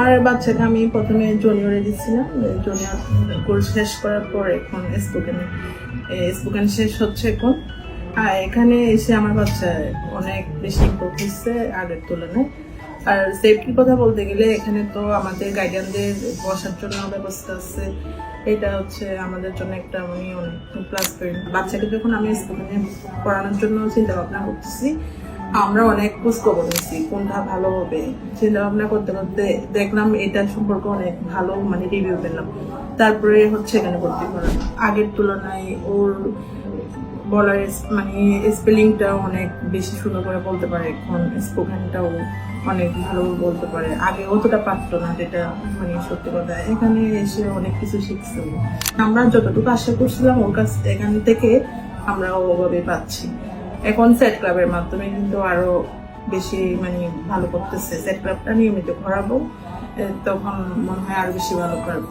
আমার বাচ্চাকে আমি প্রথমে জুনিয়রে দিচ্ছিলাম, জুনিয়র কোর্স শেষ করার পর এখন স্পোকেন শেষ হচ্ছে এখন। আর এখানে এসে আমার বাচ্চা অনেক বেশি ইমপ্রুভ হচ্ছে আগের তুলনায়। আর সেফটির কথা বলতে গেলে এখানে তো আমাদের গাইডারদের বসার জন্য ব্যবস্থা আছে, এটা হচ্ছে আমাদের জন্য একটা অনেক প্লাস পয়েন্ট। বাচ্চাকে যখন আমি স্পোকেনে পড়ানোর জন্য চিন্তা ভাবনা করতেছি, আমরা অনেক খোঁজ খবর নিয়েছি কোনটা ভালো হবে, চিন্তা ভাবনা করতে করতে দেখলাম এটা সম্পর্কে অনেক ভালো রিভিউ পেলাম, তারপরে হচ্ছে এখানে ভর্তি করানো। আগের তুলনায় ওর বলার স্পেলিংটা অনেক বেশি সুন্দর করে বলতে পারে, এখন স্পোকেনটাও অনেক ভালো বলতে পারে, আগে অতটা পারতো না, যেটা সত্যি কথা। এখানে এসে অনেক কিছু শিখছে। আমরা যতটুকু আশা করছিলাম ওর কাছ এখান থেকে আমরা ওভাবে পাচ্ছি। এখন সেট ক্লাবের মাধ্যমে কিন্তু আরো বেশি ভালো করতেছে। সেট ক্লাবটা নিয়মিত করাবো, তখন মনে হয় আরো বেশি ভালো করবে।